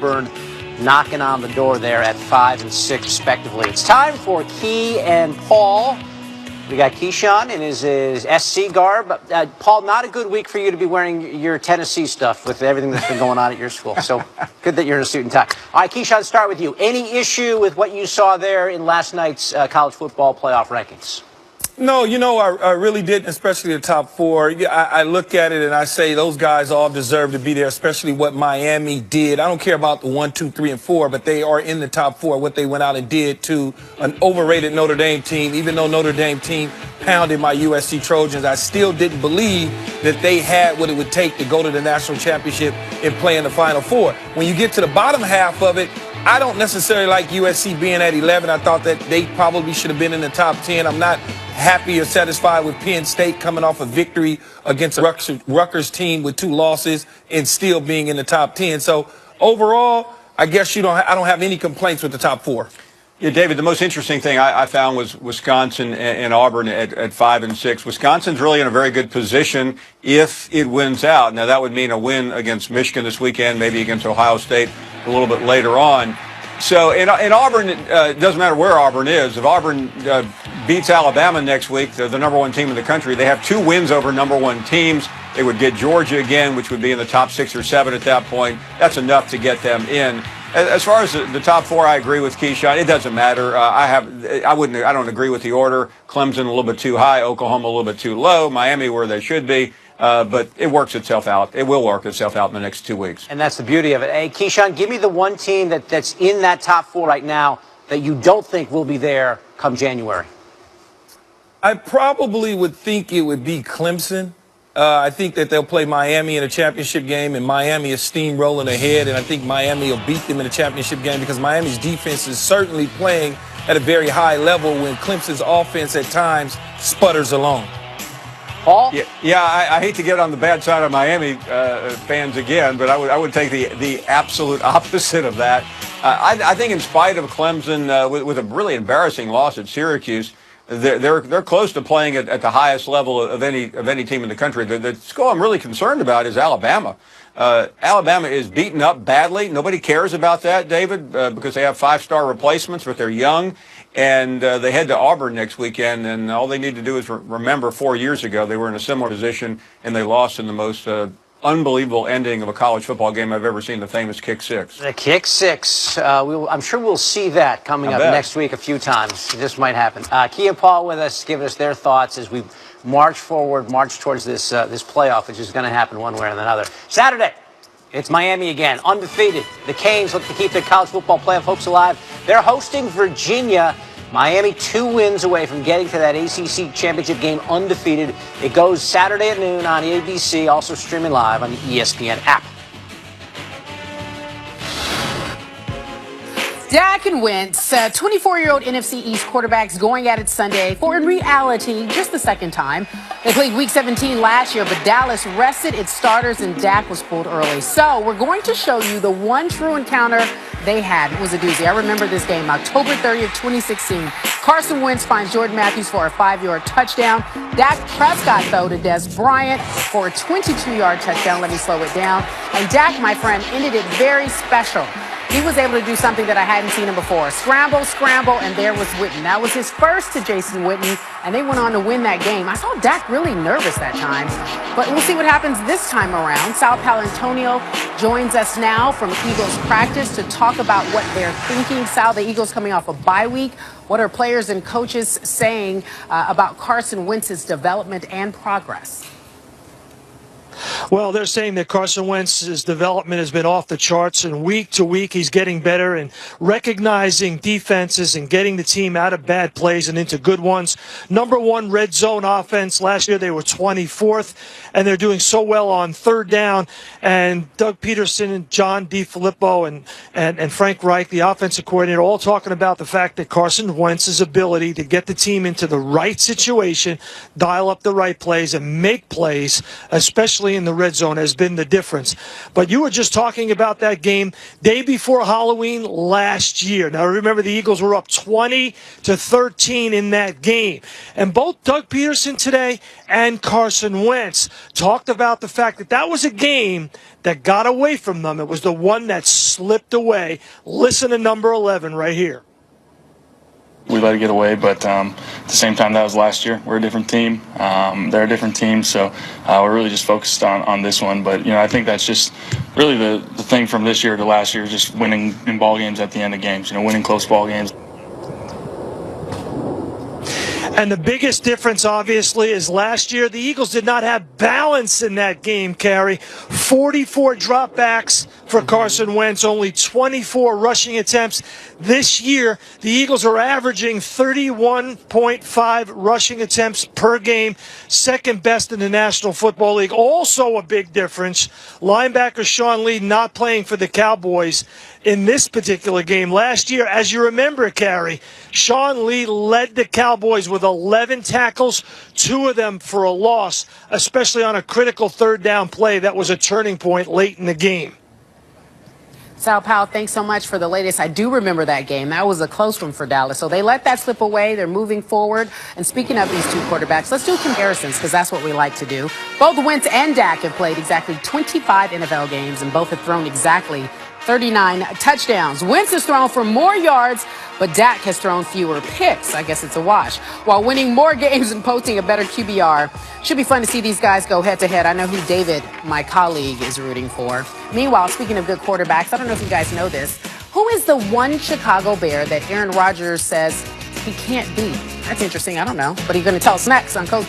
Auburn knocking on the door there at 5 and 6 respectively. It's time for Key and Paul. We got Keyshawn in his SC garb. Paul, not a good week for you to be wearing your Tennessee stuff with everything that's been going on at your school. So good that you're in a suit and tie. All right, Keyshawn, start with you. Any issue with what you saw there in last night's college football playoff rankings? No, I really didn't, especially the top four. I look at it and I say those guys all deserve to be there, especially what Miami did. I don't care about the 1, 2, 3, and 4, but they are in the top four, what they went out and did to an overrated Notre Dame team. Even though Notre Dame team pounded my USC Trojans, I still didn't believe that they had what it would take to go to the national championship and play in the Final Four. When you get to the bottom half of it, I don't necessarily like USC being at 11. I thought that they probably should have been in the top 10. I'm not happy or satisfied with Penn State coming off a victory against a Rutgers team with 2 losses and still being in the top 10. So overall, I guess I don't have any complaints with the top 4. Yeah, David, the most interesting thing I found was Wisconsin and Auburn at 5 and 6. Wisconsin's really in a very good position if it wins out. Now, that would mean a win against Michigan this weekend, maybe against Ohio State a little bit later on. So in Auburn, it doesn't matter where Auburn is. If Auburn beats Alabama next week, they're the number 1 team in the country. They have 2 wins over number 1 teams. They would get Georgia again, which would be in the top 6 or 7 at that point. That's enough to get them in. As far as the top 4, I agree with Keyshawn. It doesn't matter. I don't agree with the order. Clemson a little bit too high, Oklahoma a little bit too low, Miami where they should be. But it works itself out. It will work itself out in the next 2 weeks. And that's the beauty of it. Hey, Keyshawn, give me the one team that's in that top 4 right now that you don't think will be there come January. I probably would think it would be Clemson. I think that they'll play Miami in a championship game, and Miami is steamrolling ahead, and I think Miami will beat them in a championship game because Miami's defense is certainly playing at a very high level when Clemson's offense at times sputters along. Paul? Yeah, I hate to get on the bad side of Miami fans again, but I would take the absolute opposite of that. I think in spite of Clemson with a really embarrassing loss at Syracuse, they're close to playing at the highest level of any team in the country. The school I'm really concerned about is Alabama. Alabama is beaten up badly. Nobody cares about that, David, because they have 5-star replacements, but they're young. And they head to Auburn next weekend, and all they need to do is remember 4 years ago they were in a similar position, and they lost in the most unbelievable ending of a college football game I've ever seen, the famous kick 6. The kick 6. I'm sure we'll see that coming up next week a few times. This might happen. Key and Paul with us, giving us their thoughts as we march towards this playoff, which is going to happen one way or another. Saturday, it's Miami again, undefeated. The Canes look to keep their college football playoff hopes alive. They're hosting Virginia. Miami 2 wins away from getting to that ACC championship game undefeated. It goes Saturday at noon on ABC, also streaming live on the ESPN app. Dak and Wentz, 24-year-old NFC East quarterbacks going at it Sunday for, in reality, just the second time. They played Week 17 last year, but Dallas rested its starters and Dak was pulled early. So we're going to show you the one true encounter they had. It was a doozy. I remember this game, October 30th, 2016. Carson Wentz finds Jordan Matthews for a 5-yard touchdown. Dak Prescott, though, to Des Bryant for a 22-yard touchdown. Let me slow it down. And Dak, my friend, ended it very special. He was able to do something that I hadn't seen him before. Scramble, and there was Witten. That was his first to Jason Witten, and they went on to win that game. I saw Dak really nervous that time, but we'll see what happens this time around. Sal Paolantonio joins us now from Eagles practice to talk about what they're thinking. Sal, the Eagles coming off a bye week. What are players and coaches saying about Carson Wentz's development and progress? Well, they're saying that Carson Wentz's development has been off the charts, and week to week he's getting better and recognizing defenses and getting the team out of bad plays and into good ones. Number 1 red zone offense. Last year they were 24th, and they're doing so well on third down. And Doug Peterson and John DeFilippo and Frank Reich, the offensive coordinator, all talking about the fact that Carson Wentz's ability to get the team into the right situation, dial up the right plays, and make plays, especially especially in the red zone, has been the difference. But you were just talking about that game day before Halloween last year. Now, remember, the Eagles were up 20-13 in that game. And both Doug Peterson today and Carson Wentz talked about the fact that that was a game that got away from them. It was the one that slipped away. Listen to number 11 right here. We let it get away, but at the same time, that was last year. We're a different team. They're a different team, so we're really just focused on this one. But, I think that's just really the thing from this year to last year, just winning in ball games at the end of games, winning close ball games. And the biggest difference, obviously, is last year the Eagles did not have balance in that game, Carey. 44 dropbacks for Carson Wentz, only 24 rushing attempts. This year, the Eagles are averaging 31.5 rushing attempts per game, second best in the National Football League. Also a big difference, linebacker Sean Lee not playing for the Cowboys in this particular game. Last year, as you remember, Carey, Sean Lee led the Cowboys with 11 tackles, 2 of them for a loss, especially on a critical third down play that was a turning point late in the game. Sal Powell, thanks so much for the latest. I do remember that game. That was a close one for Dallas. So they let that slip away. They're moving forward. And speaking of these two quarterbacks, let's do comparisons because that's what we like to do. Both Wentz and Dak have played exactly 25 NFL games and both have thrown exactly 39 touchdowns. Wentz has thrown for more yards, but Dak has thrown fewer picks. I guess it's a wash. While winning more games and posting a better QBR. Should be fun to see these guys go head-to-head. I know who David, my colleague, is rooting for. Meanwhile, speaking of good quarterbacks, I don't know if you guys know this. Who is the one Chicago Bear that Aaron Rodgers says he can't beat? That's interesting. I don't know. But he's going to tell us next on Coach